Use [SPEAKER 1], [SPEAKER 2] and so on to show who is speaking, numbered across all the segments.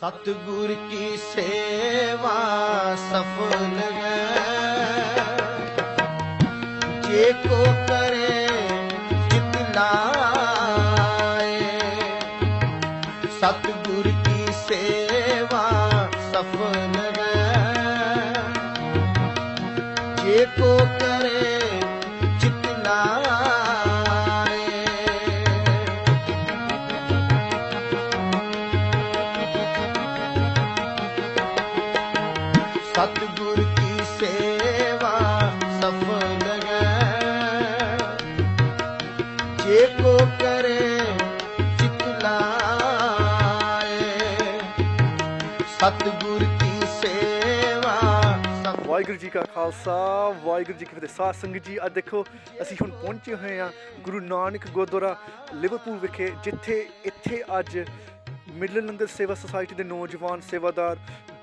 [SPEAKER 1] सतगुर की सेवा सफल है जे को करे जितलाए। सतगुर की सेवा सफल है जे को करे जितलाए। सतगुर की सेवा सफल है जे को करे जितलाए। सतगुर की सेवा
[SPEAKER 2] ਵਾਹਿਗੁਰੂ ਜੀ ਕਾ ਖਾਲਸਾ ਵਾਹਿਗੁਰੂ ਜੀ ਕੀ ਫਤਿਹ। ਸਾਧ ਸੰਗਤ ਜੀ, ਅੱਜ ਦੇਖੋ ਅਸੀਂ ਹੁਣ ਪਹੁੰਚੇ ਹੋਏ ਹਾਂ ਗੁਰੂ ਨਾਨਕ ਗੁਰਦੁਆਰਾ ਲਿਵਰਪੂਲ ਵਿਖੇ, ਜਿੱਥੇ ਇੱਥੇ ਅੱਜ ਮਿਡਲ ਲੰਗਰ ਸੇਵਾ ਸੁਸਾਇਟੀ ਦੇ ਨੌਜਵਾਨ ਸੇਵਾਦਾਰ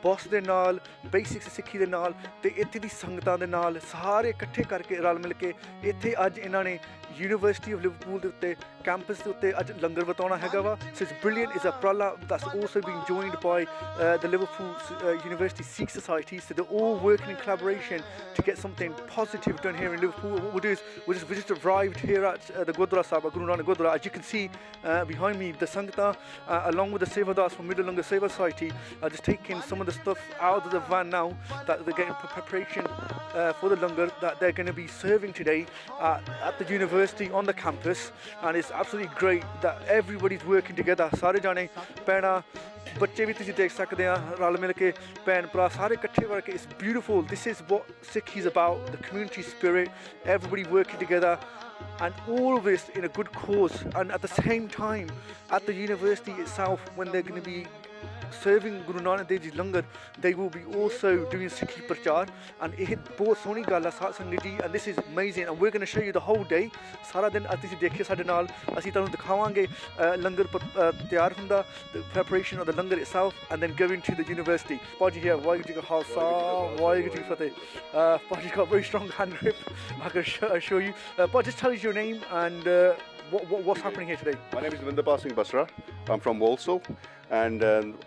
[SPEAKER 2] ਬੌਸ ਦੇ ਨਾਲ, ਬੇਸਿਕਸ ਸਿੱਖੀ ਦੇ ਨਾਲ ਤੇ ਇੱਥੇ ਦੀ ਸੰਗਤਾਂ ਦੇ ਨਾਲ ਸਾਰੇ ਇਕੱਠੇ ਕਰਕੇ ਰਲ ਮਿਲ ਕੇ ਇੱਥੇ ਅੱਜ ਇਹਨਾਂ ਨੇ ਯੂਨੀਵਰਸਿਟੀ ਆਫ ਲਿਵਰਪੂਲ ਦੇ ਉੱਤੇ ਕੈਂਪਸ ਦੇ ਉੱਤੇ ਅੱਜ ਲੰਗਰ ਵਰਤਾਉਣਾ ਹੈਗਾ ਵਾ। So it's brilliant, is a ਉਪਰਾਲਾ that's also being joined by the Liverpool University Sikh Society. So they're all working in collaboration to get something positive done here in Liverpool. What we'll do is we just arrived here at the Gurdwara Sahib, Guru Nanak Gurdwara. As you can see behind me, the Sangta along with the Sevadars from Middle Lanka Seva Society are just taking some of the stuff out of the van now that they're getting preparation for the langar that they're going to be serving today at the university on the campus. And it's absolutely great that everybody's working together. Sare jane pehna ਬੱਚੇ ਵੀ ਤੁਸੀਂ ਦੇਖ ਸਕਦੇ ਆ ਰਲ ਮਿਲ ਕੇ ਭੈਣ ਭਰਾ ਸਾਰੇ ਇਕੱਠੇ ਵਰ ਕੇ। It's beautiful. This is what Sikhi is about, the community spirit, everybody working together, and all of this in a good cause. And at the same time, at the university itself, when they're going to be serving Guru Nanak Dev Ji Langar, they will be also doing Sikhi Prachar. And ਇਹ ਬਹੁਤ ਸੋਹਣੀ ਗੱਲ ਹੈ ਸਾਧ ਸੰਗਤ ਜੀ, and this is amazing, and we're going to show you the whole day. ਸਾਰਾ ਦਿਨ ਅੱਜ ਤੁਸੀਂ ਦੇਖਿਓ ਸਾਡੇ ਨਾਲ, ਅਸੀਂ ਤੁਹਾਨੂੰ ਦਿਖਾਵਾਂਗੇ ਲੰਗਰ ਤਿਆਰ ਹੁੰਦਾ, the preparation of the langar itself, and then going to the university. Paji here, Waheguru ji ਕਾ ਖਾਲਸਾ ਵਾਹਿਗੁਰੂ ਜੀ ਕੀ ਫਤਿਹ। Paji's got a very strong hand grip, I can assure you. Paji, just tell us your name and what's happening here today.
[SPEAKER 3] My name is Vindapal Singh Basra. I'm from Walsall, and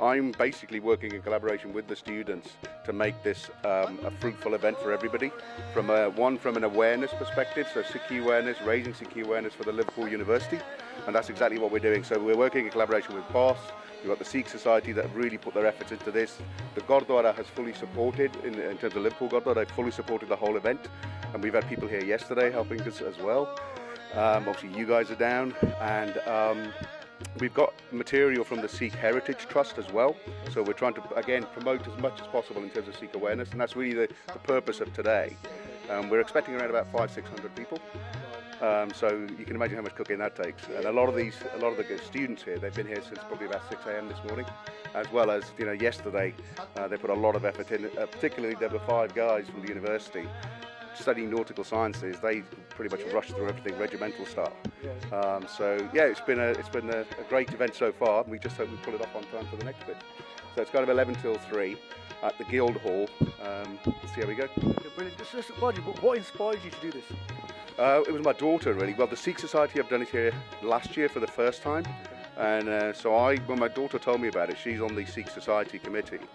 [SPEAKER 3] I'm basically working in collaboration with the students to make this a fruitful event for everybody. From an awareness perspective, so Sikhi awareness, raising Sikhi awareness for the Liverpool University, and that's exactly what we're doing. So we're working in collaboration with BOSS. We've got the Sikh Society that have really put their efforts into this. The Gurdwara has fully supported, in terms of Liverpool Gurdwara, they've fully supported the whole event, and we've had people here yesterday helping us as well. Obviously you guys are down, and we've got material from the Sikh Heritage Trust as well, so we're trying to again promote as much as possible in terms of Sikh awareness, and that's really the purpose of today. We're expecting around about 500-600 people, so you can imagine how much cooking that takes. And a lot of the students here, they've been here since probably about 6 a.m. this morning, as well as yesterday they put a lot of effort in. Particularly there were 5 guys from the university studying nautical sciences. They pretty much rushed through everything regimental style. So yeah, it's been a great event so far. We just hope we pull it off on time for the next bit. So it's kind of 11 till 3 at the Guildhall. Let's see how we go.
[SPEAKER 2] Brilliant. What inspired you to do this?
[SPEAKER 3] It was my daughter, really. Well, the Sikh Society have done it here last year for the first time, and so when my daughter told me about it, she's on the Sikh Society committee.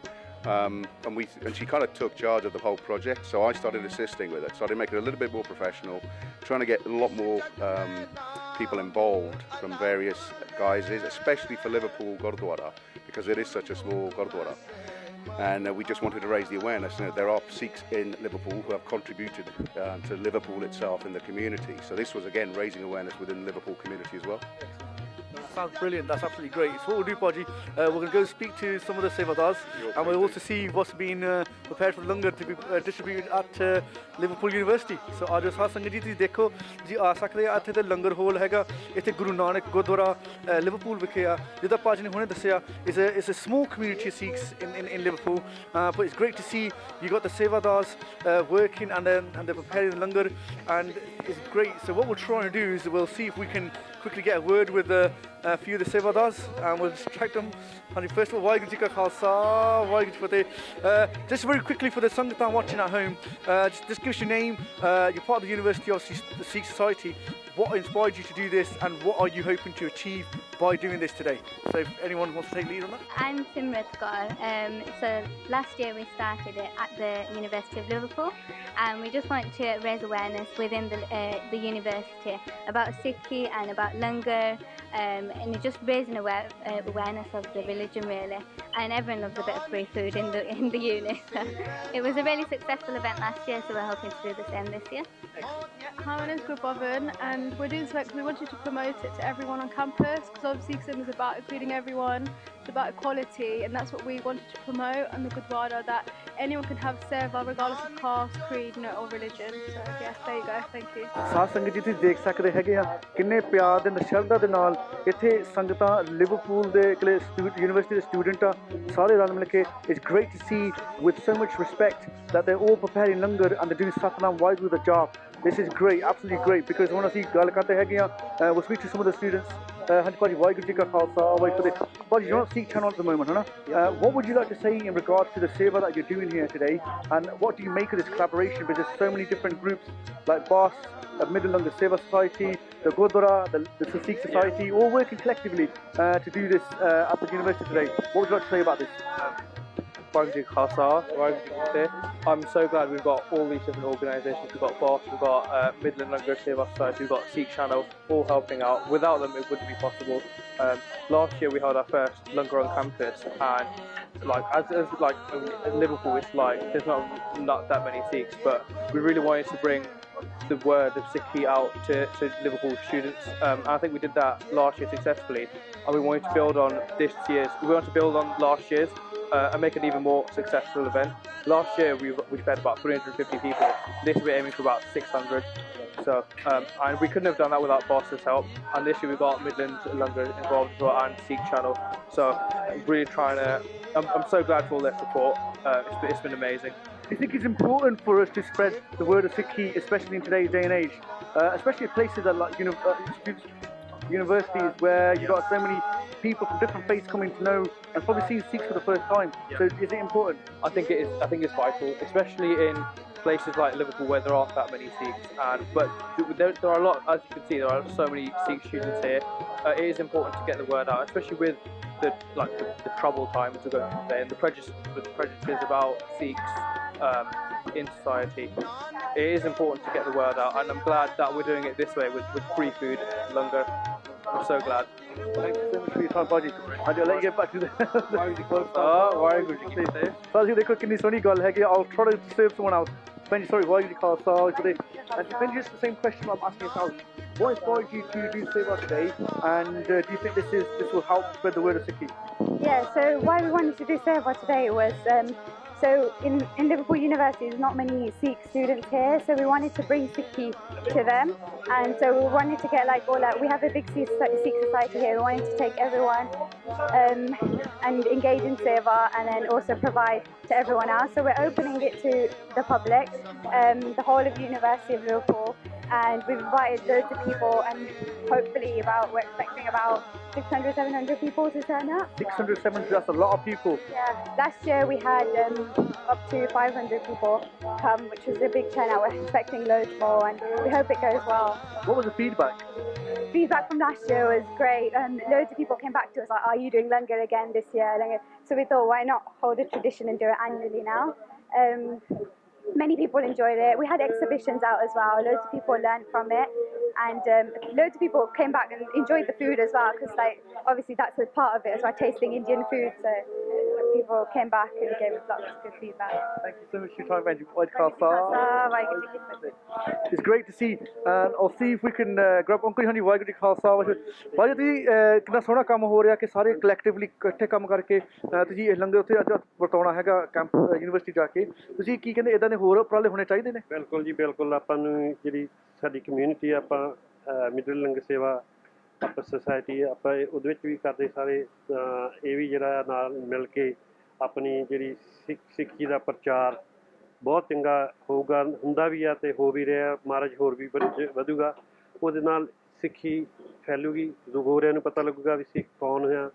[SPEAKER 3] And she kind of took charge of the whole project, so I started assisting with it, started making it a little bit more professional, trying to get a lot more people involved from various guises, especially for Liverpool Gurdwara, because it is such a small Gurdwara. And we just wanted to raise the awareness. There are Sikhs in Liverpool who have contributed to Liverpool itself in the community, so this was again raising awareness within the Liverpool community as well.
[SPEAKER 2] Sounds brilliant. That's absolutely great. So what we'll do, Paji, we're going to go speak to some of the Sevadars, and we'll also see what's been prepared for the langar to be distributed at Liverpool University. So आज साथ संगत जी देखो जी आ सकते हैं इत्थे ते लंगर whole हैगा इत्थे गुरु नानक गुरुद्वारा लिवरपूल विखे आ जिदा पाजी ने हुणे दस्सिया is a small community of Sikhs in Liverpool, but it's great to see you got the Sevadars working and they're preparing the langar, and it's great. So what we'll try and do is we'll see if we can quickly get a word with a few of the Sevadars, and we'll distract them. And first of all, Vaiguru Ji Ka Khalsa, Vaiguru Ji Ki Fateh. Just very quickly for the Sangatan watching at home, just give us your name, you're part of the University of the Sikh Society, what inspired you to do this, and what are you hoping to achieve by doing this today? So if anyone wants to take lead on that.
[SPEAKER 4] I'm Simrat Kaur. So last year we started it at the University of Liverpool, and we just want to raise awareness within the university about Sikhi and about Langar, and just raising awareness of the religion really. And everyone loves a bit of free food in the uni. So it was a really successful event last year, so we're hoping to do the same this year.
[SPEAKER 5] Hi, my name's Gurbavan, and we're doing something because we wanted to promote it to everyone on campus, because obviously Sikhism is about including everyone, it's about equality, and that's what we wanted to promote, and the Gurdwara, that anyone can have seva regardless of caste, creed, or religion. So yes, there you go, thank you.
[SPEAKER 2] ਸਾਧ ਸੰਗਤ ਜੀ ਤੁਸੀਂ ਦੇਖ ਸਕਦੇ ਹੈਗੇ ਆ ਕਿੰਨੇ ਪਿਆਰ ਦੇ ਸ਼ਰਧਾ ਦੇ ਨਾਲ ਇੱਥੇ ਸੰਗਤਾਂ ਲਿਵਰਪੂਲ ਦੇ ਯੂਨੀਵਰਸਿਟੀ ਦੇ ਸਟੂਡੈਂਟ ਆ ਸਾਰੇ ਰਲ ਮਿਲ ਕੇ it's great to see with so much respect that they're all preparing langar and they're doing Satnam Waheguru the job. This is great, absolutely great, because when ਅਸੀਂ ਗੱਲ ਕਰਦੇ ਹੈਗੇ ਆ we'll speak to some of the students. ਹਾਂਜੀ ਭਾਜੀ ਵਾਹਿਗੁਰੂ ਜੀ ਕਾ ਖਾਲਸਾ ਵਾਹਿਗੁਰੂ ਜੀ ਕੀ ਫਤਿਹ. ਭਾਜੀ, you're on Sikh channel at the moment, ਹਨਾ? What would you like to say in regards to the seva that you're doing here today, and what do you make of this collaboration? Because there's so many different groups like BOSS, Middle Langar Seva Society, the Gurdwara, the Sikh Society, all working collectively to do this at the university today. What would you like to say about this?
[SPEAKER 6] I'm so glad we've got all these different organisations. We've got BOSS, we've got Midland Langar Seva Society, we've got Sikh Channel, all helping out. Without them, it wouldn't be possible. Last year we held our first Langar on campus, and like as in Liverpool, it's like there's not that many Sikhs, but we really wanted to bring the word of Sikhi out to Liverpool students. I think we did that last year successfully, and we wanted to build on last year's. And make an even more successful event. Last year we fed about 350 people. This year we're aiming for about 600. So and we couldn't have done that without BOSS's help. And this year we've got Midland Langar involved as well, and Sikh Channel. So really trying to. I'm so glad for all their support. It's been amazing.
[SPEAKER 2] Do you think it's important for us to spread the word of Sikhi, especially in today's day and age, especially at places that like universities where you've got so many people from different faiths coming to know and probably seeing Sikhs for the first time? So is it important?
[SPEAKER 6] I think it is. I think it's vital, especially in places like Liverpool where there aren't that many Sikhs. But there are a lot, as you can see, there are so many Sikh students here. It is important to get the word out, especially with the troubled times we're going through today and the prejudices about Sikhs in society. It is important to get the word out, and I'm glad that we're doing it this way with free food, Langar. I'm so glad.
[SPEAKER 2] Thank you so much for your time, Baji. I'll let you get back to the
[SPEAKER 6] Waheguru ji ਕੀ ਫਤਿਹ.
[SPEAKER 2] ਸਾਜੀ ਦੇਖੋ ਕਿੰਨੀ ਸੋਹਣੀ ਗੱਲ ਹੈਗੀ. I'll try to serve someone else. Benji, sorry, why did you call today? And Benji, just the same question I'm asking yourself. What inspired you to do Seva today, and do you think this will help spread the word of Sikhi?
[SPEAKER 7] Yeah, so why we wanted to do Seva today was so in Liverpool University there's not many Sikh students here, so we wanted to bring Sikhi to them, and so we wanted to get we have a big Sikh society here. We wanted to take everyone and engage in Seva, and then also provide to everyone else. So we're opening it to the public, the whole of the University of Liverpool, and we've invited loads of people, and hopefully we're expecting about 600, 700 people to turn up.
[SPEAKER 2] 600, 700, that's a lot of people.
[SPEAKER 7] Yeah, last year we had up to 500 people come, which was a big turnout. We're expecting loads more, and we hope it goes well.
[SPEAKER 2] What was the feedback?
[SPEAKER 7] Feedback from last year was great. Loads of people came back to us like, are you doing Langar again this year? So we thought, why not hold a tradition and do it annually now? Many people enjoyed it. We had exhibitions out as well. Loads of people learned from it, and loads of people came back and enjoyed the food as well, because obviously that's a part of it as well, tasting Indian food. So people came back and gave us lots of good feedback.
[SPEAKER 2] Thank you so much for your time, Benji. It's great to see, and I'll see if we can grab Uncle Hani Waiguru Ji Khalsa. ਭਾਜੀ ਤੁਸੀਂ ਕਿੰਨਾ ਸੋਹਣਾ ਕੰਮ ਹੋ ਰਿਹਾ ਕਿ ਸਾਰੇ collectively ਇਕੱਠੇ ਕੰਮ ਕਰਕੇ ਤੁਸੀਂ ਇਹ ਲੰਗਰ ਉੱਥੇ ਅੱਜ ਵਰਤਾਉਣਾ ਹੈਗਾ ਕੈਂਪ ਯੂਨੀਵਰਸਿਟੀ ਜਾ ਕੇ. ਤੁਸੀਂ ਕੀ ਕਹਿੰਦੇ ਇਦਾਂ ਦੇ ਹੋਰ ਉਪਰਾਲੇ ਹੋਣੇ ਚਾਹੀਦੇ ਨੇ?
[SPEAKER 8] ਬਿਲਕੁਲ ਜੀ, ਬਿਲਕੁਲ. ਆਪਾਂ ਨੂੰ ਜਿਹੜੀ ਸਾਡੀ ਕਮਿਊਨਿਟੀ ਆਪਾਂ ਮਿਡਲ ਲੰਗਰ ਸੇਵਾ ਆਪਾਂ ਸੁਸਾਇਟੀ ਆਪਾਂ ਉਹਦੇ ਵਿੱਚ ਵੀ ਕਰਦੇ ਸਾਰੇ, ਇਹ ਵੀ ਜਿਹੜਾ ਨਾਲ ਮਿਲ ਕੇ ਆਪਣੀ ਜਿਹੜੀ ਸਿੱਖੀ ਦਾ ਪ੍ਰਚਾਰ ਬਹੁਤ ਚੰਗਾ ਹੋਊਗਾ, ਹੁੰਦਾ ਵੀ ਆ ਅਤੇ ਹੋ ਵੀ ਰਿਹਾ. ਮਹਾਰਾਜ ਹੋਰ ਵੀ ਵਧੂਗਾ, ਉਹਦੇ ਨਾਲ ਸਿੱਖੀ ਫੈਲੂਗੀ, ਗੋਰਿਆਂ ਨੂੰ ਪਤਾ ਲੱਗੂਗਾ ਵੀ ਸਿੱਖ ਕੌਣ ਆ,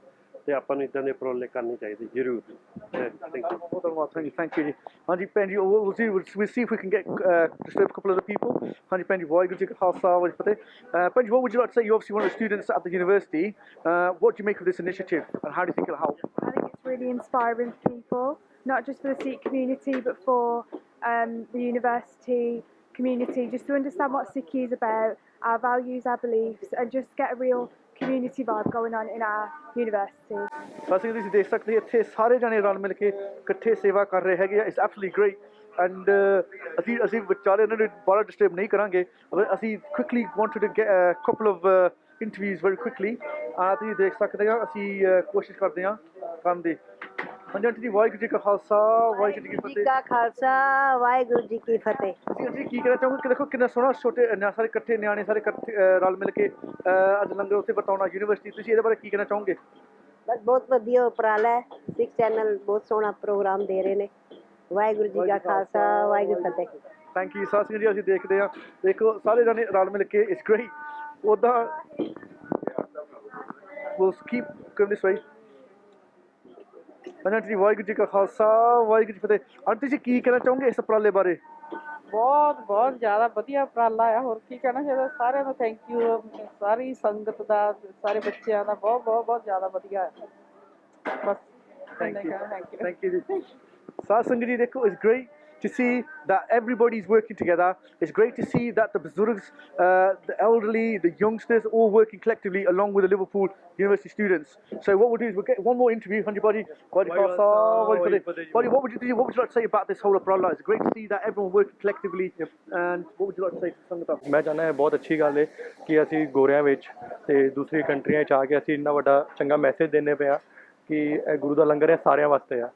[SPEAKER 8] ਤੇ ਆਪਾਂ ਨੂੰ ਇਦਾਂ ਦੇ ਉਪਰਾਲੇ ਕਰਨੇ ਚਾਹੀਦੇ ਜ਼ਰੂਰ। Thank you.
[SPEAKER 2] ਬਹੁਤ ਧੰਨਵਾਦ। ਥੈਂਕ ਯੂ ਜੀ। ਹਾਂਜੀ ਭੈਣ ਜੀ, we'll see if we can get just a couple of the people. ਹਾਂਜੀ ਭੈਣ ਜੀ, ਵਾਹਿਗੁਰੂ ਜੀ ਕਾ ਖਾਲਸਾ ਵਾਹਿਗੁਰੂ ਜੀ ਕੀ ਫਤਿਹ। ਭੈਣ ਜੀ, what would you like to say? You're obviously one of the students at the university. What do you make of this initiative and how do you think it'll help?
[SPEAKER 9] I think it's really inspiring for people, not just for the Sikh community, but for the university community, just to understand what Sikhi is about, our values, our beliefs, and just get a real community vibe going on in our university.
[SPEAKER 2] ਅਸੀਂ ਤੁਸੀਂ ਦੇਖ ਸਕਦੇ ਇੱਥੇ ਸਾਰੇ ਜਾਣੇ ਰਲ ਮਿਲ ਕੇ ਇਕੱਠੇ ਸੇਵਾ ਕਰ ਰਹੇ ਹੈਗੇ ਆ। ਇਟਸ ਐਬਸੋਲੂਟਲੀ ਗ੍ਰੇਟ ਐਂਡ ਅਸੀਂ ਵਿਚਾਰੇ ਇਹਨਾਂ ਨੂੰ ਬਾਹਲਾ ਡਿਸਟਰਬ ਨਹੀਂ ਕਰਾਂਗੇ। ਅਸੀਂ quickly wanted to get a couple of interviews very quickly. ਤੁਸੀਂ ਦੇਖ ਸਕਦੇ ਆ ਅਸੀਂ ਕੋਸ਼ਿਸ਼ ਕਰਦੇ ਹਾਂ ਕਰਨ ਦੀ। ਹਾਂਜੀ ਆਂਟੀ ਜੀ, ਵਾਹਿਗੁਰੂ ਜੀ ਕਾ ਖਾਲਸਾ ਵਾਹਿਗੁਰੂ ਜੀ ਕੀ ਫਤਿਹ।
[SPEAKER 10] ਕਾ ਖਾਲਸਾ ਵਾਹਿਗੁਰੂ ਜੀ ਕੀ ਫਤਿਹ।
[SPEAKER 2] ਅਸੀਂ ਕੀ ਕਹਿਣਾ ਚਾਹੋਗੇ ਕਿ ਦੇਖੋ ਕਿੰਨਾ ਸੋਹਣਾ ਛੋਟੇ ਸਾਰੇ ਇਕੱਠੇ ਨਿਆਣੇ ਸਾਰੇ ਇਕੱਠੇ ਰਲ ਮਿਲ ਕੇ ਅੱਜ ਲੰਗਰ ਉੱਥੇ ਵਰਤਾਉਣਾ ਯੂਨੀਵਰਸਿਟੀ, ਤੁਸੀਂ ਇਹਦੇ ਬਾਰੇ ਕੀ ਕਹਿਣਾ ਚਾਹੋਗੇ?
[SPEAKER 10] ਬਸ ਬਹੁਤ ਵਧੀਆ ਉਪਰਾਲਾ ਹੈ। ਸਿੱਖ ਚੈਨਲ ਬਹੁਤ ਸੋਹਣਾ ਪ੍ਰੋਗਰਾਮ ਦੇ ਰਹੇ ਨੇ। ਵਾਹਿਗੁਰੂ ਜੀ ਕਾ ਖਾਲਸਾ ਵਾਹਿਗੁਰੂ ਫਤਿਹ।
[SPEAKER 2] ਥੈਂਕ ਯੂ ਸਾਧ ਸਿੰਘ ਜੀ। ਅਸੀਂ ਦੇਖਦੇ ਹਾਂ, ਦੇਖੋ ਸਾਰੇ ਜਾਣੇ ਰਲ ਮਿਲ ਕੇ ਇਟਸ ਗ੍ਰੇਟ। ਉੱਦਾਂ we'll keep going this way। Aunty ਜੀ, ਵਾਹਿਗੁਰੂ ਜੀ ਕਾ ਖਾਲਸਾ ਵਾਹਿਗੁਰੂ ਜੀ ਕੀ ਫਤਿਹ। ਆਂਟੀ ਜੀ, ਕੀ ਕਹਿਣਾ ਚਾਹੋਗੇ ਇਸ ਉਪਰਾਲੇ ਬਾਰੇ?
[SPEAKER 11] ਬਹੁਤ ਜ਼ਿਆਦਾ ਵਧੀਆ ਉਪਰਾਲਾ ਆ। ਹੋਰ ਕੀ ਕਹਿਣਾ ਚਾਹੀਦਾ, ਸਾਰਿਆਂ ਦਾ ਥੈਂਕ ਯੂ, ਸਾਰੀ ਸੰਗਤ ਦਾ, ਸਾਰੇ ਬੱਚਿਆਂ ਦਾ ਬਹੁਤ ਜ਼ਿਆਦਾ ਵਧੀਆ ਹੈ। ਬਸ
[SPEAKER 2] ਥੈਂਕ ਯੂ ਜੀ। ਸਾਧ ਸੰਗਤ ਜੀ, ਦੇਖੋ it's great to see that everybody is working together. It's great to see that the Buzurgs, the elderly, the youngsters, all working collectively along with the Liverpool University students. So what we'll do is we'll get one more interview. Hanji Badi, Badi, what would you like to say about this whole umbrella? It's great to see that everyone working collectively. And what would you like to say to Sangata?
[SPEAKER 6] ਮੈਂ ਚਾਹੁੰਦਾ ਹਾਂ ਬਹੁਤ ਅੱਛੀ ਗੱਲ ਹੈ ਕਿ ਅਸੀਂ ਗੋਰਿਆਂ ਵਿੱਚ ਤੇ ਦੂਸਰੀ ਕੰਟਰੀਆਂ 'ਚ ਆ ਕੇ ਅਸੀਂ ਇੰਨਾ ਵੱਡਾ ਚੰਗਾ ਮੈਸੇਜ ਦਿੰਦੇ ਪਏ ਹਾਂ ਕਿ ਇਹ ਗੁਰੂ ਦਾ ਲੰਗਰ ਹੈ, ਸਾਰਿਆਂ ਵਾਸਤੇ ਆ।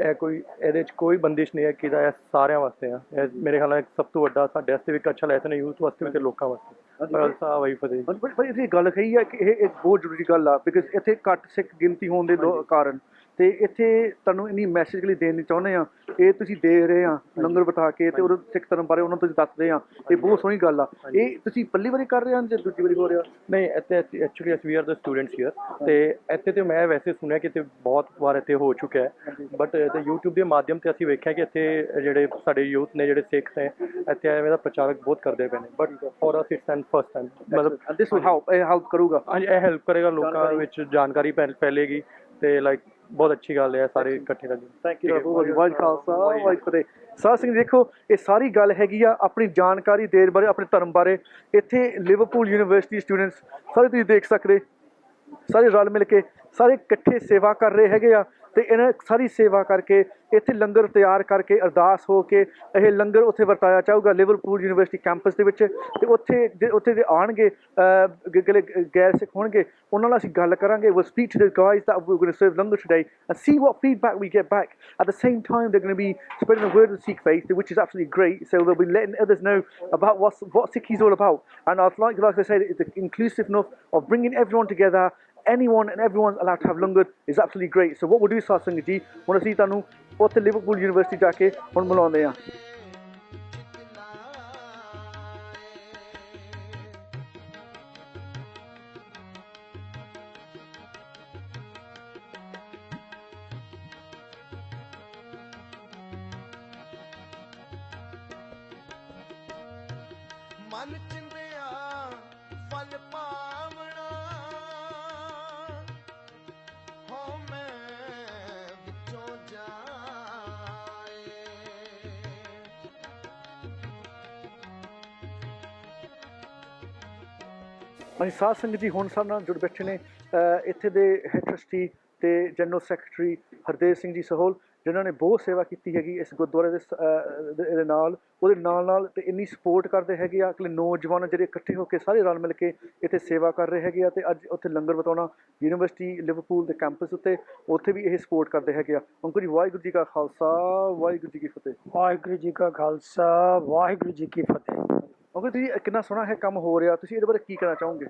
[SPEAKER 6] ਇਹ ਕੋਈ ਇਹਦੇ 'ਚ ਕੋਈ ਬੰਦਿਸ਼ ਨਹੀਂ ਹੈ ਕਿ ਇਹ ਸਾਰਿਆਂ ਵਾਸਤੇ ਆ। ਇਹ ਮੇਰੇ ਖਿਆਲ ਨਾਲ ਸਭ ਤੋਂ ਵੱਡਾ ਸਾਡੇ ਵਾਸਤੇ ਵੀ ਇੱਕ ਅੱਛਾ ਲੈਸਨ ਹੈ, ਯੂਥ ਵਾਸਤੇ ਵੀ ਤੇ ਲੋਕਾਂ ਵਾਸਤੇ। ਖਾਲਸਾ ਵਾਹਿਗੁਰੂ ਫਤਿਹ।
[SPEAKER 2] ਪਰ ਇਹ ਗੱਲ ਕਹੀ ਹੈ ਕਿ ਇਹ ਇੱਕ ਬਹੁਤ ਜ਼ਰੂਰੀ ਗੱਲ ਆ, ਬਿਕਾਜ਼ ਇੱਥੇ ਘੱਟ ਸਿੱਖ ਗਿਣਤੀ ਹੋਣ ਦੇ ਕਾਰਨ ਤੇ ਇੱਥੇ ਤੁਹਾਨੂੰ ਇੰਨੀ ਮੈਸੇਜ ਲਈ ਦੇਣੀ ਚਾਹੁੰਦੇ ਆ। ਇਹ ਤੁਸੀਂ ਦੇ ਰਹੇ ਆ ਲੰਗਰ ਬਿਠਾ ਕੇ ਤੇ ਉਹ ਸਿੱਖ ਧਰਮ ਬਾਰੇ ਉਹਨਾਂ ਨੂੰ ਤੁਸੀਂ ਦੱਸ ਰਹੇ ਆ। ਇਹ ਬਹੁਤ ਸੋਹਣੀ ਗੱਲ ਆ। ਇਹ ਤੁਸੀਂ ਪਹਿਲੀ ਵਾਰੀ ਕਰ ਰਹੇ ਆ ਜਾਂ ਦੂਜੀ ਵਾਰੀ ਹੋ ਰਿਹਾ?
[SPEAKER 6] ਨਹੀਂ, ਇੱਥੇ ਐਕਚੁਅਲੀ ਅਸੀਂ we are the students here ਤੇ ਇੱਥੇ ਤੇ ਮੈਂ ਵੈਸੇ ਸੁਣਿਆ ਕਿ ਇੱਥੇ ਬਹੁਤ ਵਾਰ ਇੱਥੇ ਹੋ ਚੁੱਕਿਆ ਹੈ, ਬਟ YouTube ਦੇ ਮਾਧਿਅਮ ਤੇ ਅਸੀਂ ਵੇਖਿਆ ਕਿ ਇੱਥੇ ਜਿਹੜੇ ਸਾਡੇ ਯੂਥ ਨੇ, ਜਿਹੜੇ ਸਿੱਖ ਨੇ, ਇੱਥੇ ਐਵੇਂ ਦਾ ਪ੍ਰਚਾਰਕ ਬਹੁਤ ਕਰਦੇ ਪਏ ਨੇ। But for us it's and fast time, ਮਤਲਬ
[SPEAKER 2] ਦਿਸ ਵਿਲ ਹੈਲਪ, ਇਹ ਹੈਲਪ ਕਰੂਗਾ।
[SPEAKER 6] ਹਾਂਜੀ, ਇਹ ਹੈਲਪ ਕਰੇਗਾ, ਲੋਕਾਂ ਵਿੱਚ ਜਾਣਕਾਰੀ ਫੈਲੇਗੀ ਤੇ ਲਾਈਕ ਬਹੁਤ ਅੱਛੀ ਗੱਲ ਹੈ ਸਾਰੇ ਇਕੱਠੇ ਕਰਕੇ।
[SPEAKER 2] Thank you. ਵਾਹਿਗੁਰੂ ਖਾਲਸਾ ਵਾਹਿਗੁਰੂ ਫਤਿਹ। ਸਾਧ ਸਿੰਘ ਦੇਖੋ ਇਹ ਸਾਰੀ ਗੱਲ ਹੈਗੀ ਆ ਆਪਣੀ ਜਾਣਕਾਰੀ ਦੇਣ ਬਾਰੇ, ਆਪਣੇ ਧਰਮ ਬਾਰੇ। ਇੱਥੇ ਲਿਵਰਪੂਲ ਯੂਨੀਵਰਸਿਟੀ ਸਟੂਡੈਂਟਸ ਸਾਰੇ ਤੁਸੀਂ ਦੇਖ ਸਕਦੇ, ਸਾਰੇ ਰਲ ਮਿਲ ਕੇ ਸਾਰੇ ਇਕੱਠੇ ਸੇਵਾ ਕਰ ਰਹੇ ਹੈਗੇ ਆ ਤੇ ਇਹਨਾਂ ਸਾਰੀ ਸੇਵਾ ਕਰਕੇ ਇੱਥੇ ਲੰਗਰ ਤਿਆਰ ਕਰਕੇ ਅਰਦਾਸ ਹੋ ਕੇ ਇਹ ਲੰਗਰ ਉੱਥੇ ਵਰਤਾਇਆ ਜਾਊਗਾ ਲਿਵਰਪੂਲ ਯੂਨੀਵਰਸਿਟੀ ਕੈਂਪਸ ਦੇ ਵਿੱਚ। ਤੇ ਉੱਥੇ ਦੇ ਆਉਣਗੇ ਜਿਹੜੇ ਗੈਰ ਸਿੱਖ ਹੋਣਗੇ ਉਹਨਾਂ ਨਾਲ ਅਸੀਂ ਗੱਲ ਕਰਾਂਗੇ। we'll speak to the guys that we're going to serve langar today and see what feedback we get back. At the same time, they're going to be spreading the word of the Sikh faith, which is absolutely great. So they'll be letting others know about what Sikhi is all about. And I'd like I said, it's inclusive enough of bringing everyone together. Anyone and everyone allowed to have langar is absolutely great. So what we'll do is Sath Sangat ji, ਹੁਣ ਅਸੀਂ ਤੁਹਾਨੂੰ ਉੱਥੇ Liverpool university ਜਾ ਕੇ ਹੁਣ ਮਿਲਾਉਂਦੇ ਹਾਂ।
[SPEAKER 1] ਮਨ ਚਿੰਦਿਆ ਫਲ ਪਾਵਣਾ ਹੋ ਮੈਂ ਵਿੱਚੋਂ ਜਾਏ।
[SPEAKER 2] ਹਾਂਜੀ ਸਾਧ ਸੰਗਤ ਜੀ, ਹੁਣ ਸਾਡੇ ਨਾਲ ਜੁੜ ਬੈਠੇ ਨੇ ਇੱਥੇ ਦੇ ਹੈਡ ਟਰਸਟੀ ਤੇ ਜਨਰਲ ਸੈਕਟਰੀ ਹਰਦੇਵ ਸਿੰਘ ਜੀ ਸਹੋਲ, ਜਿਨ੍ਹਾਂ ਨੇ ਬਹੁਤ ਸੇਵਾ ਕੀਤੀ ਹੈਗੀ ਇਸ ਗੁਰਦੁਆਰੇ ਦੇ ਨਾਲ। ਉਹਦੇ ਨਾਲ ਤੇ ਇੰਨੀ ਸਪੋਰਟ ਕਰਦੇ ਹੈਗੇ ਆ ਅਗਲੇ ਨੌਜਵਾਨ ਜਿਹੜੇ ਇਕੱਠੇ ਹੋ ਕੇ ਸਾਰੇ ਰਲ ਮਿਲ ਕੇ ਇੱਥੇ ਸੇਵਾ ਕਰ ਰਹੇ ਹੈਗੇ ਆ। ਤੇ ਅੱਜ ਉੱਥੇ ਲੰਗਰ ਵਰਤਾਉਣਾ ਯੂਨੀਵਰਸਿਟੀ ਲਿਵਰਪੂਲ ਦੇ ਕੈਂਪਸ ਉੱਤੇ, ਉੱਥੇ ਵੀ ਇਹ ਸਪੋਰਟ ਕਰਦੇ ਹੈਗੇ ਆ। ਅੰਕਲ ਜੀ, ਵਾਹਿਗੁਰੂ ਜੀ ਕਾ ਖਾਲਸਾ ਵਾਹਿਗੁਰੂ ਜੀ ਕੀ ਫਤਿਹ।
[SPEAKER 12] ਵਾਹਿਗੁਰੂ ਜੀ ਕਾ ਖਾਲਸਾ ਵਾਹਿਗੁਰੂ ਜੀ ਕੀ ਫਤਿਹ।
[SPEAKER 2] ਅੰਕਲ ਜੀ, ਕਿੰਨਾ ਸੋਹਣਾ ਇਹ ਕੰਮ ਹੋ ਰਿਹਾ, ਤੁਸੀਂ ਇਹਦੇ ਬਾਰੇ ਕੀ ਕਹਿਣਾ ਚਾਹੋਗੇ?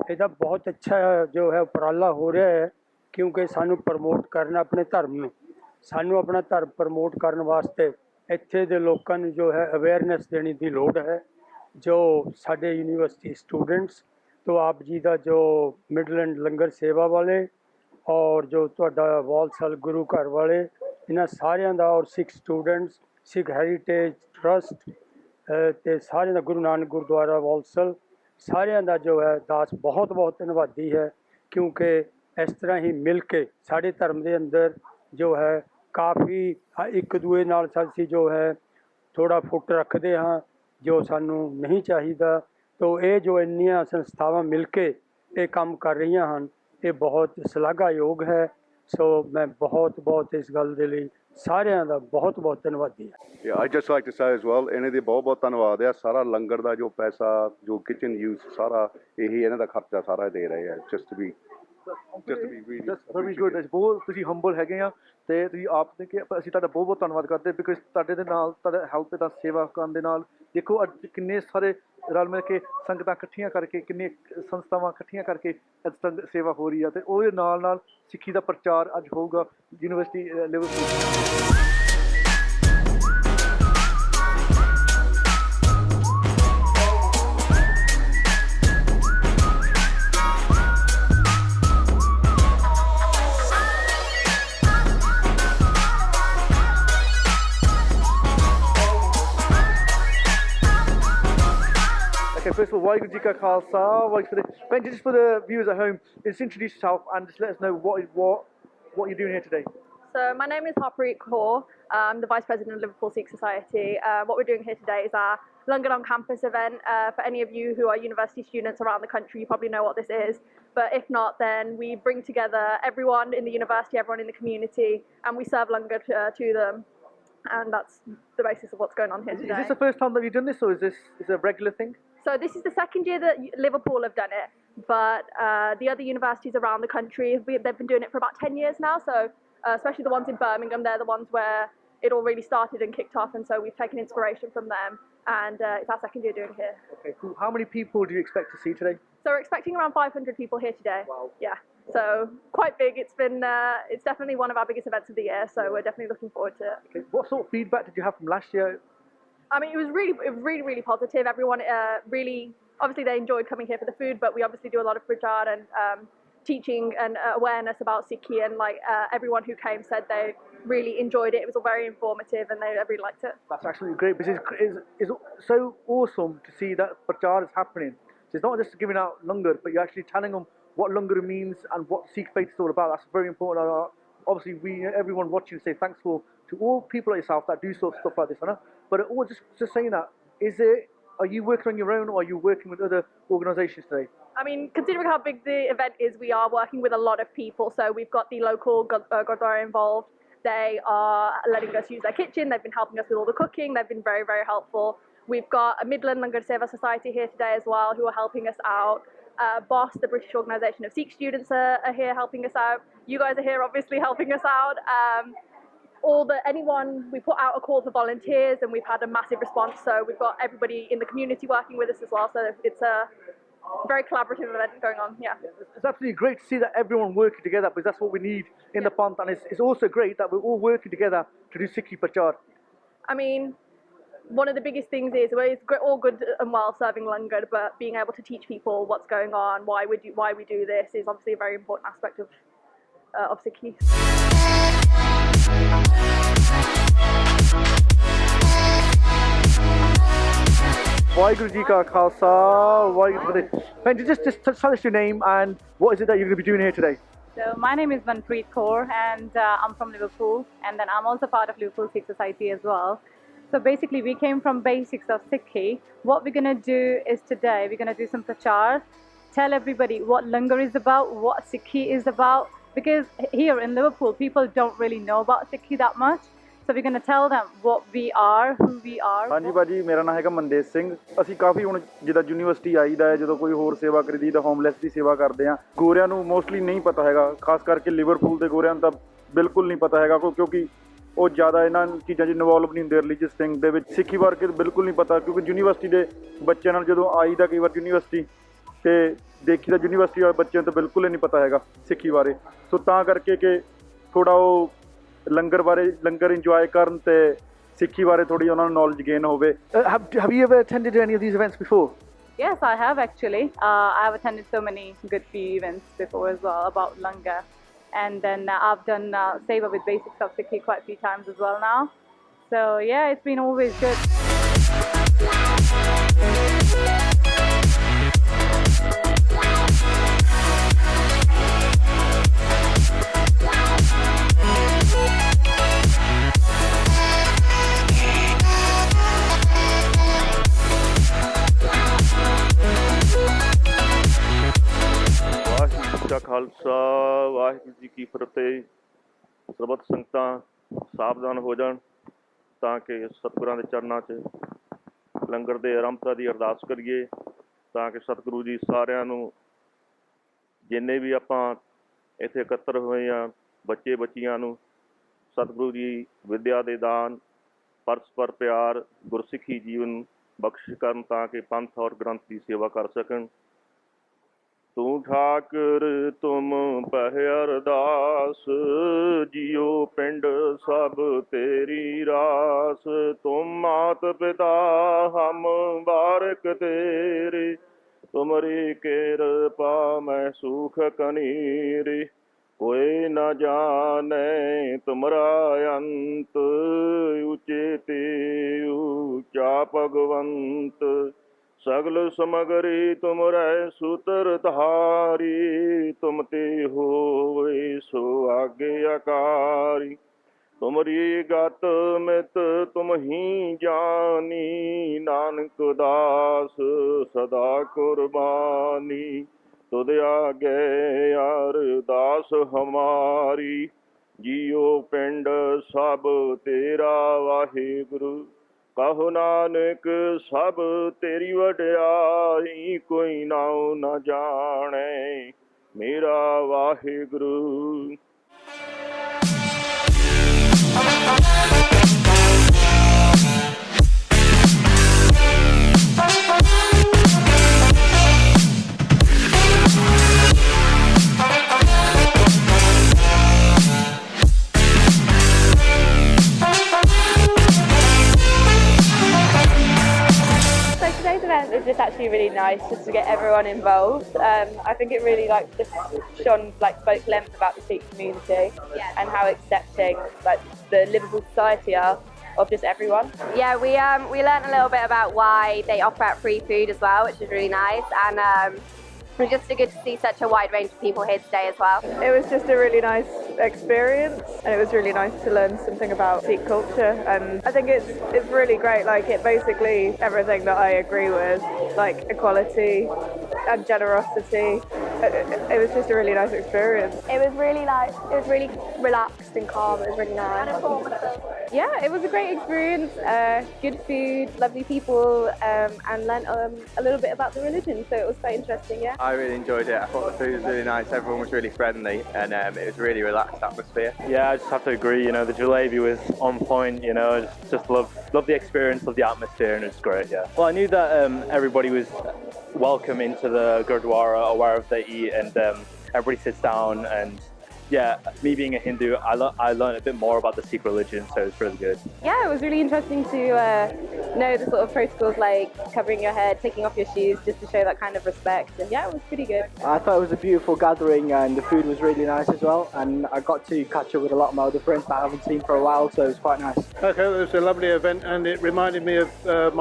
[SPEAKER 12] ਇਹਦਾ ਬਹੁਤ ਅੱਛਾ ਜੋ ਹੈ ਉਪਰਾਲਾ ਹੋ ਰਿਹਾ ਹੈ, ਕਿਉਂਕਿ ਸਾਨੂੰ ਪ੍ਰਮੋਟ ਕਰਨਾ ਆਪਣੇ ਧਰਮ ਨੂੰ, ਸਾਨੂੰ ਆਪਣਾ ਧਰਮ ਪ੍ਰਮੋਟ ਕਰਨ ਵਾਸਤੇ ਇੱਥੇ ਦੇ ਲੋਕਾਂ ਨੂੰ ਜੋ ਹੈ ਅਵੇਅਰਨੈਸ ਦੇਣੀ ਦੀ ਲੋੜ ਹੈ। ਜੋ ਸਾਡੇ ਯੂਨੀਵਰਸਿਟੀ ਸਟੂਡੈਂਟਸ ਤੋਂ ਆਪ ਜੀ ਦਾ ਜੋ ਮਿਡਲੈਂਡ ਲੰਗਰ ਸੇਵਾ ਵਾਲੇ ਔਰ ਜੋ ਤੁਹਾਡਾ ਵਾਲਸਲ ਗੁਰੂ ਘਰ ਵਾਲੇ ਇਹਨਾਂ ਸਾਰਿਆਂ ਦਾ ਔਰ ਸਿੱਖ ਸਟੂਡੈਂਟਸ ਸਿੱਖ ਹੈਰੀਟੇਜ ਟਰਸਟ ਤੇ ਸਾਰਿਆਂ ਦਾ ਗੁਰੂ ਨਾਨਕ ਗੁਰਦੁਆਰਾ ਵਾਲਸਲ ਸਾਰਿਆਂ ਦਾ ਜੋ ਹੈ ਦਾਸ ਬਹੁਤ ਬਹੁਤ ਧੰਨਵਾਦੀ ਹੈ ਕਿਉਂਕਿ ਇਸ ਤਰ੍ਹਾਂ ਹੀ ਮਿਲ ਕੇ ਸਾਡੇ ਧਰਮ ਦੇ ਅੰਦਰ ਜੋ ਹੈ ਕਾਫੀ ਇੱਕ ਦੂਏ ਨਾਲ ਅਸੀਂ ਜੋ ਹੈ ਥੋੜ੍ਹਾ ਫੁੱਟ ਰੱਖਦੇ ਹਾਂ ਜੋ ਸਾਨੂੰ ਨਹੀਂ ਚਾਹੀਦਾ। ਤੋ ਇਹ ਜੋ ਇੰਨੀਆਂ ਸੰਸਥਾਵਾਂ ਮਿਲ ਕੇ ਇਹ ਕੰਮ ਕਰ ਰਹੀਆਂ ਹਨ ਇਹ ਬਹੁਤ ਸ਼ਲਾਘਾਯੋਗ ਹੈ। ਸੋ ਮੈਂ ਬਹੁਤ ਇਸ ਗੱਲ ਦੇ ਲਈ ਸਾਰਿਆਂ ਦਾ ਬਹੁਤ ਧੰਨਵਾਦੀ ਹਾਂ।
[SPEAKER 3] Yeah, I'd just like to say as well, ਇਹਨਾਂ ਦੇ ਬਹੁਤ ਧੰਨਵਾਦ ਹੈ। ਸਾਰਾ ਲੰਗਰ ਦਾ ਜੋ ਪੈਸਾ ਜੋ ਕਿਚਨ ਯੂਜ਼ ਸਾਰਾ ਇਹੀ ਇਹਨਾਂ ਦਾ ਖਰਚਾ ਸਾਰਾ ਦੇ ਰਹੇ ਆ just to be really
[SPEAKER 2] very good। ਬਹੁਤ ਤੁਸੀਂ ਹੰਬਲ ਹੈਗੇ ਆ ਤੇ ਤੁਸੀਂ ਆਪ ਨੇ ਕਿ ਅਸੀਂ ਤੁਹਾਡਾ ਬਹੁਤ ਧੰਨਵਾਦ ਕਰਦੇ ਬਿਕਾਜ਼ ਤੁਹਾਡੇ ਦੇ ਨਾਲ ਤੁਹਾਡਾ ਹੈਲਪ ਦਾ ਸੇਵਾ ਕਰਨ ਦੇ ਨਾਲ ਦੇਖੋ ਅੱਜ ਕਿੰਨੇ ਸਾਰੇ ਰਲ ਮਿਲ ਕੇ ਸੰਗਤਾਂ ਇਕੱਠੀਆਂ ਕਰਕੇ ਕਿੰਨੇ ਸੰਸਥਾਵਾਂ ਇਕੱਠੀਆਂ ਕਰਕੇ ਅੱਜ ਸੇਵਾ ਹੋ ਰਹੀ ਆ ਤੇ ਉਹਦੇ ਨਾਲ ਸਿੱਖੀ ਦਾ ਪ੍ਰਚਾਰ ਅੱਜ ਹੋਊਗਾ university Liverpool. Okay, first of all, Waheguru Ji Ka Khalsa, Waheguru Benji, just for the viewers at home, just introduce yourself and just let us know what you're doing here today.
[SPEAKER 13] So my name is Harpreet Kaur. I'm the Vice President of Liverpool Sikh Society. What we're doing here today is our Langar on Campus event. For any of you who are university students around the country, you probably know what this is. But if not, then we bring together everyone in the university, everyone in the community, and we serve Langar to them. And that's the basis of what's going on here today.
[SPEAKER 2] Is this the first time that you've done this, or is this a regular thing?
[SPEAKER 13] So this is the second year that Liverpool have done it, but the other universities around the country, they've been doing it for about 10 years now, so especially the ones in Birmingham, they're the ones where it all really started and kicked off, and so we've taken inspiration from them, and it's our second year doing it here.
[SPEAKER 2] Okay, cool. How many people do you expect to see today?
[SPEAKER 13] So we're expecting around 500 people here today.
[SPEAKER 2] Wow.
[SPEAKER 13] Yeah, so quite big. It's definitely one of our biggest events of the year, so we're definitely looking forward to it.
[SPEAKER 2] Okay. What sort of feedback did you have from last year?
[SPEAKER 13] I mean, it was really positive. Everyone really, obviously they enjoyed coming here for the food, but we obviously do a lot of prachar and teaching and awareness about Sikhi, and everyone who came said they really enjoyed it. It was all very informative and they really liked it.
[SPEAKER 2] That's absolutely great because it's so awesome to see that prachar is happening. So it's not just giving out langar, but you're actually telling them what langar means and what Sikh faith is all about. That's very important. Obviously, everyone watching say thanks to all people like yourself that do sort of stuff like this, right? But just saying that, are you working on your own or are you working with other organisations today?
[SPEAKER 13] I mean, considering how big the event is, we are working with a lot of people. So we've got the local Gurdwara involved. They are letting us use their kitchen. They've been helping us with all the cooking. They've been very, very helpful. We've got a Midland Langar Seva Society here today as well, who are helping us out. BOSS, the British Organisation of Sikh Students, are here helping us out. You guys are here obviously helping us out. We put out a call for volunteers and we've had a massive response, so we've got everybody in the community working with us as well, so it's a very collaborative event going on. Yeah,
[SPEAKER 2] it's absolutely great to see that everyone working together, because that's what we need in the Pant, and it's also great that we're all working together to do Sikhi Prachar.
[SPEAKER 13] I mean, one of the biggest things is, well, it's all good and well serving langar, but being able to teach people what's going on, why we do this, is obviously a very important aspect of Sikhi.
[SPEAKER 2] Waheguru Ji Ka Khalsa, Waheguru Ji. Benji, just tell us your name and what is it that you're going to be doing here today?
[SPEAKER 14] So my name is Manpreet Kaur and I'm from Liverpool, and then I'm also part of Liverpool Sikh Society as well. So basically we came from basics of Sikhi. What we're going to do is today we're going to do some prachar, tell everybody what langar is about, what Sikhi is about, because here in Liverpool people don't really know about Sikhi that much. So we're going to tell them what we are, who we are.
[SPEAKER 15] ਹਾਂਜੀ ਭਾਜੀ, ਮੇਰਾ ਨਾਮ ਹੈਗਾ ਮਨਦੇਵ ਸਿੰਘ। ਅਸੀਂ ਕਾਫੀ ਹੁਣ ਜਿੱਦਾਂ university ਆਈਦਾ ਹੈ, ਜਦੋਂ ਕੋਈ ਹੋਰ ਸੇਵਾ ਕਰੀਦੀ ਤਾਂ ਹੋਮਲੈਸ ਦੀ ਸੇਵਾ ਕਰਦੇ ਆ। ਗੋਰਿਆਂ ਨੂੰ ਮੋਸਟਲੀ ਨਹੀਂ ਪਤਾ ਹੈਗਾ, ਖਾਸ ਕਰਕੇ ਲਿਵਰਪੂਲ ਦੇ ਗੋਰਿਆਂ ਨੂੰ ਤਾਂ ਬਿਲਕੁਲ ਨਹੀਂ ਪਤਾ ਹੈਗਾ, ਕਿਉਂਕਿ ਉਹ ਜ਼ਿਆਦਾ ਇਹਨਾਂ ਚੀਜ਼ਾਂ 'ਚ ਇਨਵੋਲਵ ਨਹੀਂ ਹੁੰਦੇ ਰਿਲੀਜੀਅਸ ਥਿੰਗ ਦੇ ਵਿੱਚ। ਸਿੱਖੀ ਬਾਰੇ ਬਿਲਕੁਲ ਨਹੀਂ ਪਤਾ, ਕਿਉਂਕਿ ਯੂਨੀਵਰਸਿਟੀ ਦੇ ਬੱਚਿਆਂ ਨਾਲ ਜਦੋਂ ਆਈਦਾ ਕਈ ਵਾਰ ਯੂਨੀਵਰਸਿਟੀ ਤੇ ਦੇਖੀ ਤਾਂ ਯੂਨੀਵਰਸਿਟੀ ਵਾਲੇ ਬੱਚਿਆਂ ਨੂੰ ਤਾਂ ਬਿਲਕੁਲ ਹੀ ਨਹੀਂ ਪਤਾ ਹੈਗਾ ਸਿੱਖੀ ਬਾਰੇ। ਸੋ ਤਾਂ ਕਰਕੇ ਕਿ ਥੋੜਾ ਉਹ ਲੰਗਰ ਬਾਰੇ ਲੰਗਰ ਇੰਜੋਏ ਕਰਨ ਤੇ ਸਿੱਖੀ ਬਾਰੇ ਥੋੜੀ ਉਹਨਾਂ ਨੂੰ ਨੌਲੇਜ ਗੇਨ ਹੋਵੇ।
[SPEAKER 2] Have you ever attended any of these events before?
[SPEAKER 14] Yes, I have actually. I have attended so many good few events before as well about langar, and then I've done Seva with Basics of Sikhi quite a few times as well now. So yeah, it's been always good.
[SPEAKER 16] Waheguru ji ਕਾ ਖਾਲਸਾ ਵਾਹਿਗੁਰੂ ਜੀ ਕੀ ਫਤਿਹ। ਸਰਬੱਤ ਸੰਗਤਾਂ ਸਾਵਧਾਨ ਹੋ ਜਾਣ ਤਾਂ ਕਿ ਸਤਿਗੁਰਾਂ ਦੇ ਚਰਨਾਂ 'ਚ ਲੰਗਰ ਦੇ ਆਰੰਭਤਾ ਦੀ ਅਰਦਾਸ ਕਰੀਏ, ਤਾਂ ਕਿ ਸਤਿਗੁਰੂ ਜੀ ਸਾਰਿਆਂ ਨੂੰ, ਜਿੰਨੇ ਵੀ ਆਪਾਂ ਇੱਥੇ ਇਕੱਤਰ ਹੋਏ ਹਾਂ, ਬੱਚੇ ਬੱਚੀਆਂ ਨੂੰ ਸਤਿਗੁਰੂ ਜੀ ਵਿੱਦਿਆ ਦੇ ਦਾਨ, ਪਰਸਪਰ ਪਿਆਰ, ਗੁਰਸਿੱਖੀ ਜੀਵਨ ਬਖਸ਼ਿਸ਼ ਕਰਨ ਤਾਂ ਕਿ ਪੰਥ ਔਰ ਗ੍ਰੰਥ ਦੀ ਸੇਵਾ ਕਰ ਸਕਣ। ਤੂੰ ਠਾਕੁਰ ਤੁਮ ਪਹਿ ਅਰਦਾਸ, ਜਿਉ ਪਿੰਡ ਸਭ ਤੇਰੀ ਰਾਸ। ਤੁਮ ਮਾਤ ਪਿਤਾ ਹਮ ਬਾਰਕ ਤੇਰੇ, ਤੁਮਰੀ ਕਿਰਪਾ ਮੈਂ ਸੁਖ ਕਨੀਰੇ। कोई न जाने तुमरा अंत, उचेते ऊंचा भगवंत। सगल समगरी तुमरै सूत्र धारी, तुम ते होए सो आज्ञाकारी। तुमरी गत मित तुम ही जानी, नानक दास सदा कुर्बानी। तुद आगे अरदास हमारी, जियो पिंड सब तेरा वाहिगुरु। कहो नानक सब तेरी वड्याई, कोई नाउ न जाने मेरा Waheguru.
[SPEAKER 17] It's just actually really nice just to get everyone involved. I think it really just Sean spoke length about the Sikh community and how accepting the Liverpool society are of just everyone.
[SPEAKER 18] Yeah, we learned a little bit about why they offer out free food as well, which is really nice, and it was just good to see such a wide range of people here today as well.
[SPEAKER 19] It was just a really nice experience, and it was really nice to learn something about Sikh culture, and I think it's really great. It basically everything that I agree with, equality and generosity. It was just a really nice experience.
[SPEAKER 20] It was really relaxed and calm. It was really nice.
[SPEAKER 13] Yeah, it was a great experience. Good food, lovely people, and learnt a little bit about the religion. So it was quite interesting. Yeah.
[SPEAKER 21] I really enjoyed it. I thought the food was really nice. Everyone was really friendly, and it was really relaxed atmosphere.
[SPEAKER 22] Yeah, I just have to agree. The jalebi was on point. Just love the experience of the atmosphere, and it's great. Yeah. Well, I knew that everybody was welcome into the Gurdwara or wherever they eat, and everybody sits down. And yeah, me being a Hindu, I learned a bit more about the Sikh religion, so it's really good.
[SPEAKER 13] Yeah, it was really interesting to know the sort of protocols like covering your head, taking off your shoes, just to show that kind of respect. And yeah, it was pretty good.
[SPEAKER 23] I thought it was a beautiful gathering, and the food was really nice as well. And I got to catch up with a lot of my other friends that I haven't seen for a while, so it was quite nice.
[SPEAKER 24] I thought it was a lovely event, and it reminded me of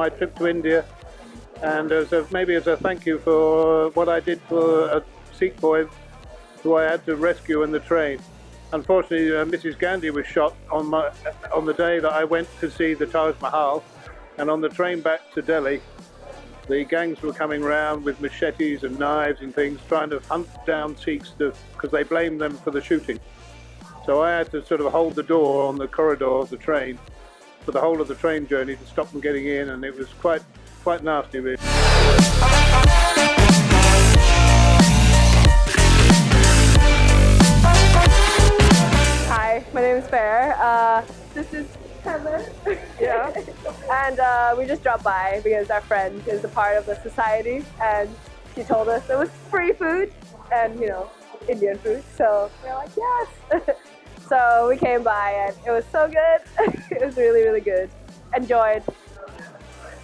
[SPEAKER 24] my trip to India. And maybe as a thank you for what I did for a Sikh boy who I had to rescue in the train. Unfortunately, Mrs. Gandhi was shot on the day that I went to see the Taj Mahal, and on the train back to Delhi, the gangs were coming round with machetes and knives and things, trying to hunt down Sikhs because they blamed them for the shooting. So I had to sort of hold the door on the corridor of the train for the whole of the train journey to stop them getting in, and it was quite nasty, really.
[SPEAKER 19] Hi, my name is Fair. This is Heather. Yeah. And we just dropped by because our friend is a part of the society, and she told us there was free food and, Indian food. So we're like, yes. So we came by, and it was so good. It was really, really good. Enjoyed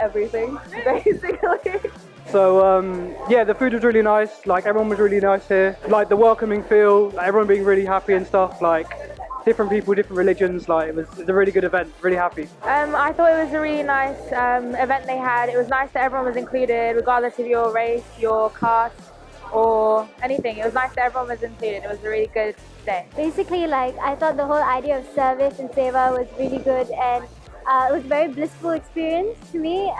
[SPEAKER 19] everything, basically.
[SPEAKER 6] So yeah, the food was really nice. Like everyone was really nice here. Like the welcoming feel, like, everyone being really happy and stuff. Like different people, different religions. Like it was a really good event. Really happy.
[SPEAKER 4] I thought it was a really nice event they had. It was nice that everyone was included, regardless of your race, your caste, or anything. It was nice that everyone was included. It was a really good day.
[SPEAKER 5] Basically, like I thought the whole idea of service and seva was really good, and it was a very blissful experience to me.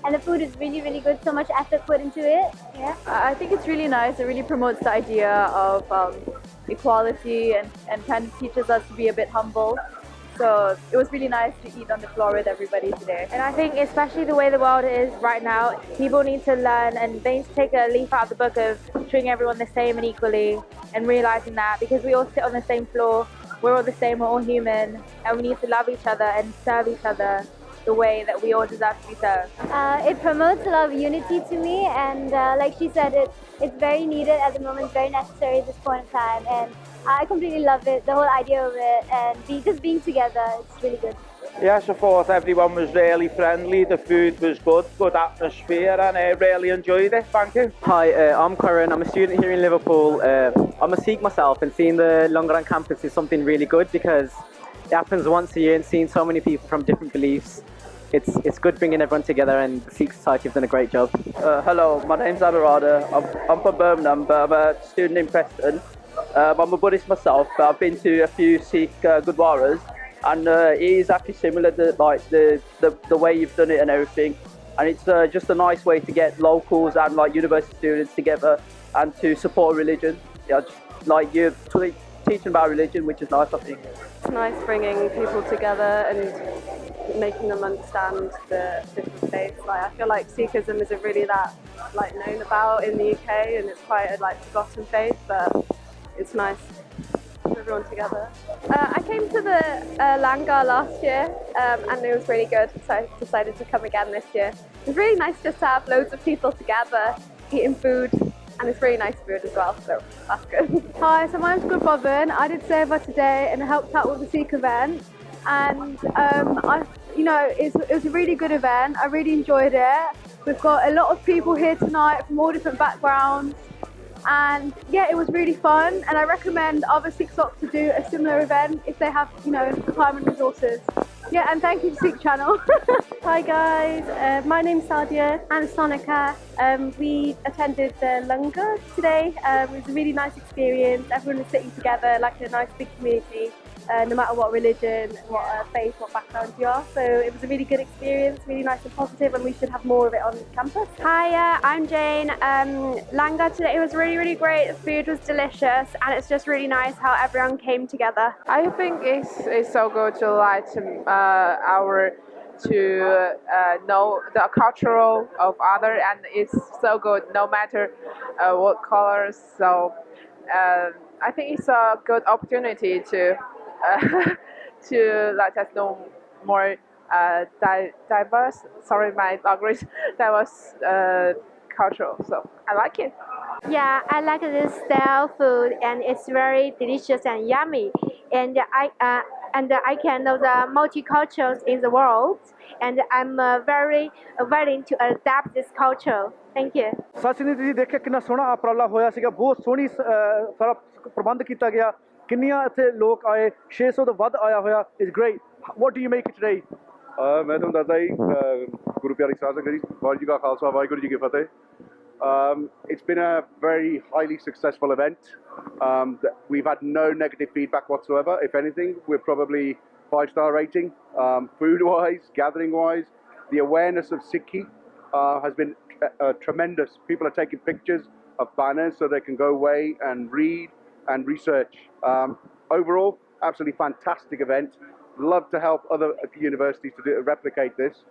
[SPEAKER 5] And the food is really, really good. So much effort put into it. Yeah.
[SPEAKER 13] I think it's really nice. It really promotes the idea of equality and kind of teaches us to be a bit humble. So it was really nice to eat on the floor with everybody today.
[SPEAKER 4] And I think especially the way the world is right now, people need to learn and they need to take a leaf out of the book of treating everyone the same and equally, and realizing that because we all sit on the same floor, we're all the same, we're all human, and we need to love each other and serve each other the way that we all deserve to be served.
[SPEAKER 5] It promotes a lot of unity to me, and like she said, it's very needed at the moment, very necessary at this point in time, and I completely love it, the whole idea of it, and just being together, it's really good.
[SPEAKER 7] Yes, I thought everyone was really friendly, the food was good atmosphere, and I really enjoyed it, thank you.
[SPEAKER 8] Hi, I'm Karan, I'm a student here in Liverpool. I'm a Sikh myself, and seeing the Langaran campus is something really good because it happens once a year, and seeing so many people from different beliefs, it's good bringing everyone together, and the Sikh Society have done a great job.
[SPEAKER 23] Hello, my name's Anuradha. I'm from Birmingham, but I'm a student in Preston. I'm a Buddhist myself, but I've been to a few Sikh Gurdwaras, and it is actually similar to like the way you've done it and everything. And it's just a nice way to get locals and like university students together and to support religion. Yeah, just, like you're teaching about religion, which is nice, I think.
[SPEAKER 19] It's nice bringing people together and making them understand the different faiths. Like I feel like Sikhism isn't really that like known about in the UK, and it's quite a like forgotten faith, but it's nice for everyone together.
[SPEAKER 20] I came to the Langar last year and it was really good, so I decided to come again this year. It's really nice just to have loads of people together eating food, and it's really nice food as well, so that's good.
[SPEAKER 9] Hi, so my name's Gurpavin. I did Seva today and helped out with the Sikh event, and it was a really good event. I really enjoyed it. We've got a lot of people here tonight from all different backgrounds, and yeah, it was really fun, and I recommend other Sikh Socs to do a similar event if they have time and resources. Yeah, and thank you to Sikh Channel.
[SPEAKER 25] Hi guys, my name's Sadia and Sonika. We attended the Langar today. It was a really nice experience. Everyone was sitting together like a nice big community, no matter what religion, what faith, what background you are. So it was a really good experience, really nice and positive, and we should have more of it on campus.
[SPEAKER 20] Hi, I'm Jane. Langar today was really, really great. The food was delicious, and it's just really nice how everyone came together.
[SPEAKER 11] I think it's so good to know the cultural of other, and it's so good no matter what colors. So I think it's a good opportunity to let us know more diverse. Sorry, my language. Diverse cultural. So I like it.
[SPEAKER 5] Yeah, I like this style food, and it's very delicious and yummy. And I can know the multicultures in the world, and I'm very willing to adapt this culture. Thank you.
[SPEAKER 2] ਸੱਚ ਨੇ ਤੁਸੀਂ ਦੇਖਿਆ ਕਿੰਨਾ ਸੋਹਣਾ ਉਪਰਾਲਾ ਹੋਇਆ ਸੀਗਾ, ਬਹੁਤ ਸੋਹਣੀ ਸਾਰਾ ਪ੍ਰਬੰਧ ਕੀਤਾ ਗਿਆ, ਕਿੰਨੀਆਂ ਇੱਥੇ ਲੋਕ ਆਏ, 600 ਤੋਂ ਵੱਧ ਆਇਆ ਹੋਇਆ. It's great. What do you make it today?
[SPEAKER 3] ਮੈਂ ਤੁਹਾਨੂੰ ਦੱਸਦਾ ਜੀ, ਗੁਰੂ ਪਿਆਰੀ ਸਾਧ ਸੰਗਤ ਜੀ, ਵਾਹਿਗੁਰੂ ਜੀ ਕਾ ਖਾਲਸਾ, ਵਾਹਿਗੁਰੂ ਜੀ ਕੀ ਫਤਿਹ. It's been a very highly successful event. We've had no negative feedback whatsoever. If anything, we're probably 5-star rating. Food-wise, gathering-wise, the awareness of Sikhi has been tremendous. People are taking pictures of banners so they can go away and read and research. Overall, absolutely fantastic event. Love to help other universities to replicate this,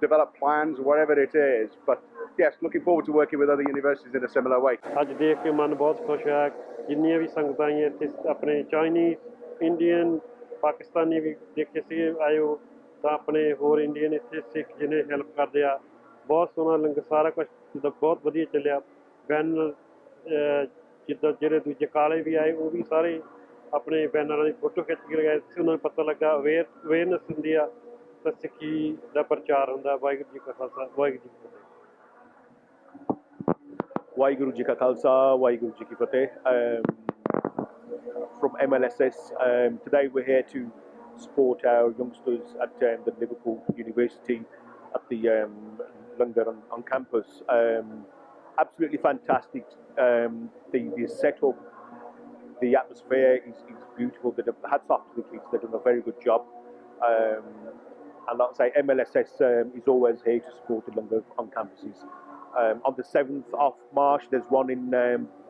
[SPEAKER 3] develop plans, whatever it is. But yes, looking forward to working with other universities in a similar way.
[SPEAKER 26] ਅੱਜ ਦੇਖ ਕੇ ਮਨ ਬਹੁਤ ਖੁਸ਼ ਹੋਇਆ, ਜਿੰਨੀਆਂ ਵੀ ਸੰਗਤਾਂ ਆਈਆਂ ਇੱਥੇ, ਆਪਣੇ ਚਾਈਨੀਜ਼, ਇੰਡੀਅਨ, ਪਾਕਿਸਤਾਨੀ ਵੀ ਦੇਖੇ ਸੀਗੇ ਆਏ ਹੋ, ਤਾਂ ਆਪਣੇ ਹੋਰ ਇੰਡੀਅਨ ਇੱਥੇ ਸਿੱਖ ਜਿਹਨੇ ਹੈਲਪ ਕਰਦੇ ਆ. ਬਹੁਤ ਸੋਹਣਾ ਲੰਗਰ, ਸਾਰਾ ਕੁਛ ਜਿੱਦਾਂ ਬਹੁਤ ਵਧੀਆ ਚੱਲਿਆ. ਬੈਨਰ ਜਿੱਦਾਂ ਜਿਹੜੇ ਦੂਜੇ ਕਾਲੇ ਵੀ ਆਏ, ਉਹ ਵੀ ਸਾਰੇ ਆਪਣੇ ਬੈਨਰਾਂ ਦੀ ਫੋਟੋ ਖਿੱਚ ਕੇ ਲਗਾਏ ਸੀ. ਉਹਨਾਂ ਨੂੰ ਪਤਾ ਲੱਗਾ, ਅਵੇਅਰਨੈਸ ਹੁੰਦੀ ਆ ਤਾਂ ਸਿੱਖੀ ਦਾ ਪ੍ਰਚਾਰ ਹੁੰਦਾ. ਵਾਹਿਗੁਰੂ ਜੀ ਕਾ ਖਾਲਸਾ, ਵਾਹਿਗੁਰੂ ਜੀ ਕੀ ਫਤਿਹ.
[SPEAKER 1] Waiguru Ji Ka Khalsa, Waiguru Ji Ki Fateh. From MLSS. Today we're here to support our youngsters at the Liverpool University at the Langar on campus. Absolutely fantastic. The setup, the atmosphere is beautiful. Hats off to the kids. They've done a very good job. And like I say, MLSS is always here to support the Langar on campuses. On the 7th of March, there's one in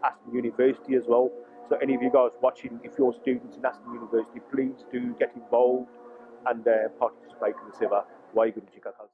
[SPEAKER 1] Aston University as well. So any of you guys watching, if you're students in Aston University, please do get involved and participate in the Seva. Waiguru Ji Ka Khalsa.